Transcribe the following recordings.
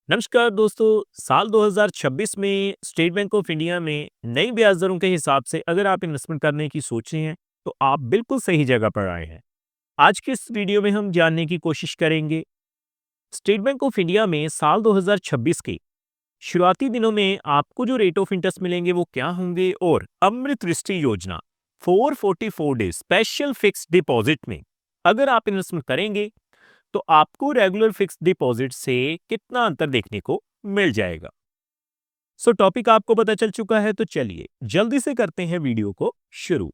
नमस्कार दोस्तों। साल 2026 में स्टेट बैंक ऑफ इंडिया में नई ब्याज दरों के हिसाब से अगर आप इन्वेस्टमेंट करने की सोच रहे हैं तो आप बिल्कुल सही जगह पर आए हैं। आज के इस वीडियो में हम जानने की कोशिश करेंगे स्टेट बैंक ऑफ इंडिया में साल 2026 के शुरुआती दिनों में आपको जो रेट ऑफ इंटरेस्ट मिलेंगे वो क्या होंगे, और अमृत दृष्टि योजना 444 डेज स्पेशल फिक्स डिपॉजिट में अगर आप इन्वेस्टमेंट करेंगे तो आपको रेगुलर फिक्स डिपॉजिट से कितना अंतर देखने को मिल जाएगा। सो टॉपिक आपको पता चल चुका है, तो चलिए जल्दी से करते हैं वीडियो को शुरू।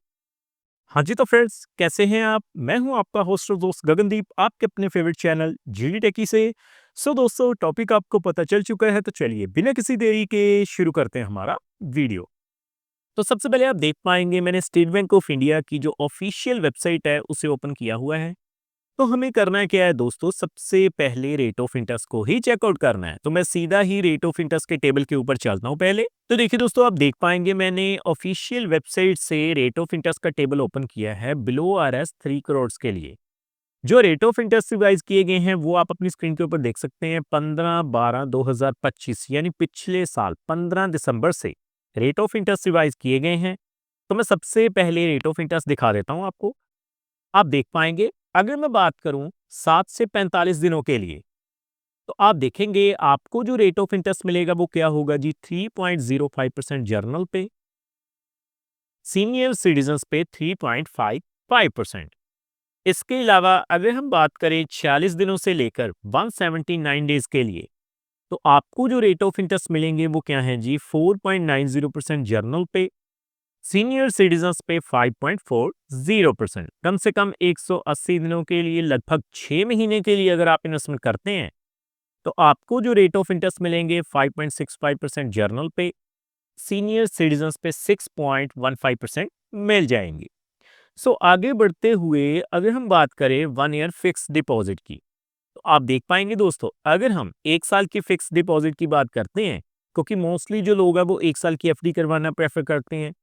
हाँ जी, तो फ्रेंड्स कैसे हैं आप? मैं हूं आपका होस्ट और दोस्त गगनदीप, आपके अपने फेवरेट चैनल जीडी टेकी से। सो दोस्तों, टॉपिक आपको पता चल चुका है, तो चलिए बिना किसी देरी के शुरू करते हैं हमारा वीडियो। तो सबसे पहले आप देख पाएंगे मैंने स्टेट बैंक ऑफ इंडिया की जो ऑफिशियल वेबसाइट है उसे ओपन किया हुआ है। तो हमें करना क्या है दोस्तों, सबसे पहले रेट ऑफ इंटरेस्ट को ही चेकआउट करना है। तो मैं सीधा ही रेट ऑफ इंटरेस्ट के टेबल के ऊपर चलता हूं पहले। तो देखिए दोस्तों, आप देख पाएंगे मैंने ऑफिशियल वेबसाइट से रेट ऑफ इंटरेस्ट का टेबल ओपन किया है बिलो RS 3 करोड़ के लिए। जो रेट ऑफ इंटरेस्ट रिवाइज किए गए हैं वो आप अपनी स्क्रीन के ऊपर देख सकते हैं। 15/12/2025 यानी पिछले साल 15 दिसंबर से रेट ऑफ इंटरेस्ट रिवाइज किए गए हैं। तो मैं सबसे पहले रेट ऑफ इंटरेस्ट दिखा देता हूं आपको। आप देख पाएंगे, अगर मैं बात करूं 7 से 45 दिनों के लिए, तो आप देखेंगे आपको जो रेट ऑफ इंटरेस्ट मिलेगा वो क्या होगा जी, 3.05% जर्नल पे, सीनियर सिटीजन्स पे 3.55%। इसके अलावा अगर हम बात करें 46 दिनों से लेकर 179 डेज के लिए, तो आपको जो रेट ऑफ इंटरेस्ट मिलेंगे वो क्या है जी, 4.90% जर्नल पे, सीनियर सिटीजन्स पे 5.40%। कम से कम 180 दिनों के लिए, लगभग 6 महीने के लिए अगर आप इन्वेस्टमेंट करते हैं तो आपको जो रेट ऑफ इंटरेस्ट मिलेंगे 5.65% जर्नल पे, सीनियर सिटीजन्स पे 6.15% मिल जाएंगे। सो आगे बढ़ते हुए अगर हम बात करें 1 ईयर फिक्स डिपॉजिट की, तो आप देख पाएंगे दोस्तों, अगर हम 1 साल की फिक्स डिपॉजिट की बात करते हैं, क्योंकि मोस्टली जो लोग हैं वो 1 साल की FD करवाना प्रेफर करते हैं,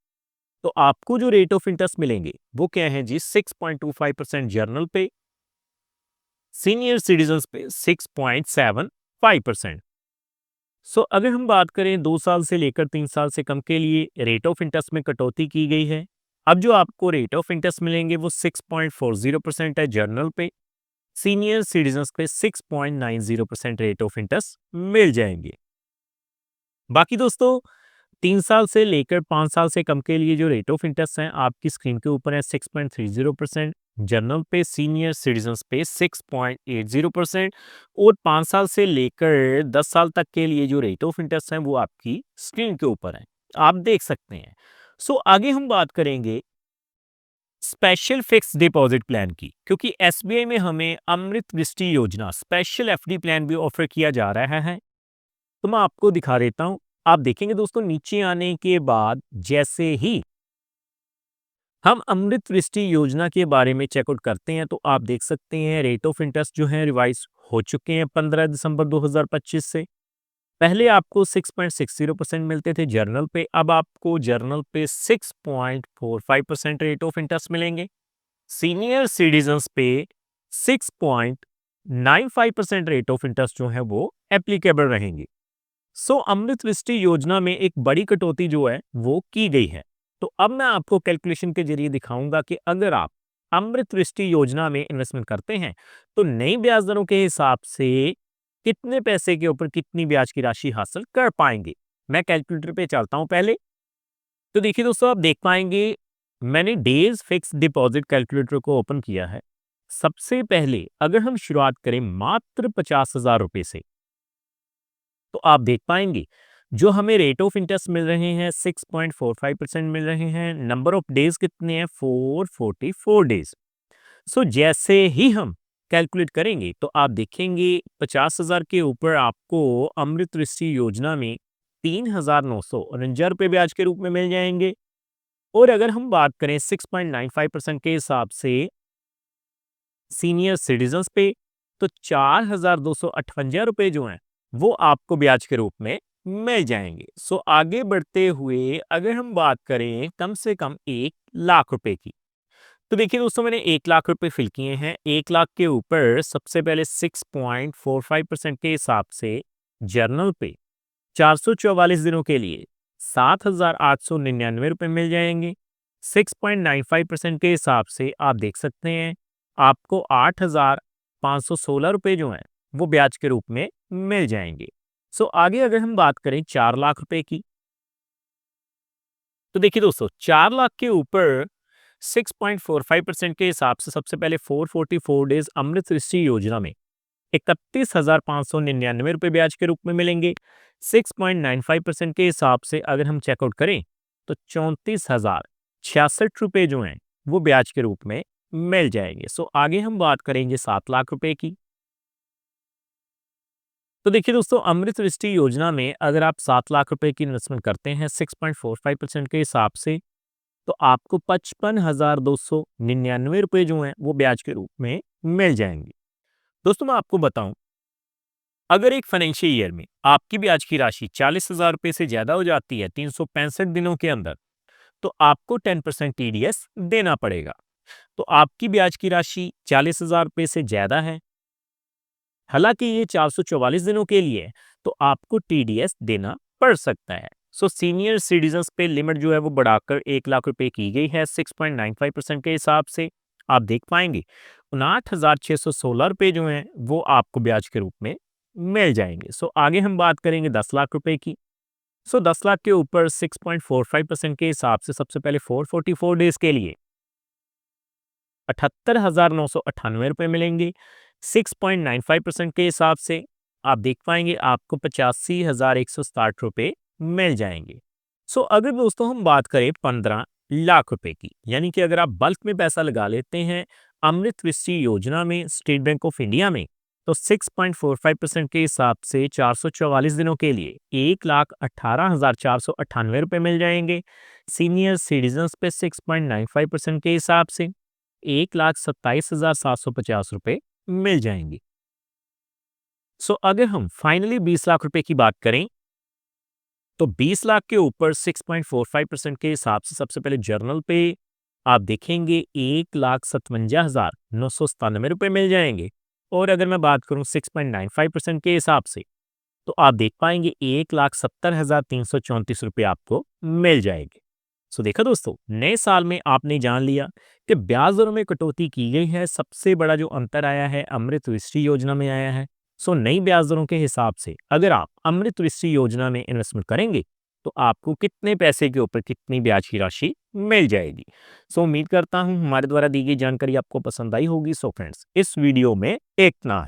तो आपको जो रेट ऑफ इंटरेस्ट मिलेंगे वो क्या है जी, 6.25% जर्नल पे, सीनियर सिटीजन्स पे 6.75%। सो अगर हम बात करें 2 साल से लेकर 3 साल से कम के लिए रेट ऑफ इंटरेस्ट में कटौती की गई है। अब जो आपको रेट ऑफ इंटरेस्ट मिलेंगे वो 6.40% है जर्नल पे, सीनियर सिटीजन्स पे 6.90% रेट ऑफ इंटरेस्ट मिल जाएंगे। बाकी दोस्तों, 3 साल से लेकर 5 साल से कम के लिए जो रेट ऑफ इंटरेस्ट है आपकी स्क्रीन के ऊपर है, 6.30% जनरल पे, सीनियर सिटीजन्स पे 6.80%, और 5 साल से लेकर 10 साल तक के लिए जो रेट ऑफ इंटरेस्ट है वो आपकी स्क्रीन के ऊपर है, आप देख सकते हैं। सो आगे हम बात करेंगे स्पेशल फिक्स डिपॉजिट प्लान की, क्योंकि SBI में हमें अमृत दृष्टि योजना स्पेशल FD प्लान भी ऑफर किया जा रहा है। तो मैं आपको दिखा देता हूं। आप देखेंगे दोस्तों, नीचे आने के बाद जैसे ही हम अमृत दृष्टि योजना के बारे में चेकआउट करते हैं तो आप देख सकते हैं रेट ऑफ इंटरेस्ट जो है रिवाइज हो चुके हैं 15 दिसंबर 2025 से। पहले आपको 6.60% मिलते थे जर्नल पे, अब आपको जर्नल पे 6.45% रेट ऑफ इंटरेस्ट मिलेंगे, सीनियर सिटीजन्स पे 6.95% रेट ऑफ इंटरेस्ट जो है वो एप्लीकेबल रहेंगे। सो अमृत दृष्टि योजना में एक बड़ी कटौती जो है वो की गई है। तो अब मैं आपको कैलकुलेशन के जरिए दिखाऊंगा कि अगर आप अमृत दृष्टि योजना में इन्वेस्टमेंट करते हैं तो नई ब्याज दरों के हिसाब से कितने पैसे के ऊपर कितनी ब्याज की राशि हासिल कर पाएंगे। मैं कैलकुलेटर पे चलता हूं पहले। तो देखिए दोस्तों, आप देख पाएंगे मैंने डेज फिक्स डिपॉजिट कैलकुलेटर को ओपन किया है। सबसे पहले अगर हम शुरुआत करें मात्र 50,000 रुपए से, तो आप देख पाएंगे जो हमें रेट ऑफ इंटरेस्ट मिल रहे हैं 6.45% मिल रहे हैं। नंबर ऑफ डेज कितने हैं, 444 डेज। सो जैसे ही हम कैलकुलेट करेंगे तो आप देखेंगे 50,000 के ऊपर आपको अमृत दृष्टि योजना में 3,949 रुपये ब्याज के रूप में मिल जाएंगे। और अगर हम बात करें 6.95% के हिसाब से सीनियर सिटीजन्स पे, तो 4,258 रुपये जो हैं वो आपको ब्याज के रूप में मिल जाएंगे। सो आगे बढ़ते हुए अगर हम बात करें कम से कम 1 लाख रुपए की, तो देखिए दोस्तों, मैंने 1 लाख रुपए फिल किए हैं। 1 लाख के ऊपर सबसे पहले 6.45% के हिसाब से जर्नल पे 444 दिनों के लिए 7,899 रुपये मिल जाएंगे। 6.95% के हिसाब से आप देख सकते हैं आपको 8,516 रुपये जो हैं वो ब्याज के रूप में मिल जाएंगे। सो आगे अगर हम बात करें 4 लाख रुपए की, तो देखिए दोस्तों 4 लाख के ऊपर 6.45% के हिसाब से सबसे पहले 444 डेज अमृत ऋषि योजना में 31,599 रुपये ब्याज के रूप में मिलेंगे। 6.95% के हिसाब से अगर हम चेकआउट करें तो 34,066 रुपये जो हैं वो ब्याज के रूप में मिल जाएंगे। सो आगे हम बात करेंगे 7 लाख रुपए की। तो देखिए दोस्तों अमृत दृष्टि योजना में अगर आप 7 लाख रुपए की इन्वेस्टमेंट करते हैं 6.45% के हिसाब से, तो आपको 55,299 रुपये जो हैं वो ब्याज के रूप में मिल जाएंगे। दोस्तों मैं आपको बताऊं, अगर एक फाइनेंशियल ईयर में आपकी ब्याज की राशि 40,000 रुपये से ज्यादा हो जाती है 365 दिनों के अंदर, तो आपको 10% टीडीएस देना पड़ेगा। तो आपकी ब्याज की राशि 40,000 रुपये से ज्यादा है, हालांकि ये 444 दिनों के लिए है, तो आपको टीडीएस देना पड़ सकता है। सो सीनियर सिटीजन्स पे लिमिट जो है वो बढ़ाकर 1 लाख रुपए की गई है 6.95% के हिसाब से। आप देख पाएंगे 59,616 रुपये जो हैं वो आपको ब्याज के रूप में मिल जाएंगे। सो आगे हम बात करेंगे 10 लाख रुपए की। सो 10 लाख के ऊपर 6.45% के हिसाब से सबसे पहले 444 डेज के लिए 78,998 रुपये मिलेंगे। 6.95% के हिसाब से आप देख पाएंगे आपको 85,160 रुपये मिल जाएंगे। सो अगर दोस्तों हम बात करें 15 लाख रुपए की, यानी कि अगर आप बल्क में पैसा लगा लेते हैं अमृत ऋषि योजना में स्टेट बैंक ऑफ इंडिया में, तो 6.45% के हिसाब से 444 दिनों के लिए 1,18,498 रुपये मिल जाएंगे। सीनियर सिटीजन्स पे 6.95% के हिसाब से 1,27,750 रुपये मिल जाएंगे। सो अगर हम फाइनली 20 लाख रुपए की बात करें, तो 20 लाख के ऊपर 6.45% के हिसाब से सबसे पहले जर्नल पे आप देखेंगे 1,57,997 रुपये मिल जाएंगे। और अगर मैं बात करूं 6.95% के हिसाब से, तो आप देख पाएंगे 1,70,334 रुपये आपको मिल जाएंगे। सो देखा दोस्तों, नए साल में आपने जान लिया कि ब्याज दरों में कटौती की गई है। सबसे बड़ा जो अंतर आया है अमृत ऋषि योजना में आया है। सो नई ब्याज दरों के हिसाब से अगर आप अमृत ऋषि योजना में इन्वेस्टमेंट करेंगे, तो आपको कितने पैसे के ऊपर कितनी ब्याज की राशि मिल जाएगी। सो उम्मीद करता हूं हमारे द्वारा दी गई जानकारी आपको पसंद आई होगी। सो फ्रेंड्स, इस वीडियो में इतना।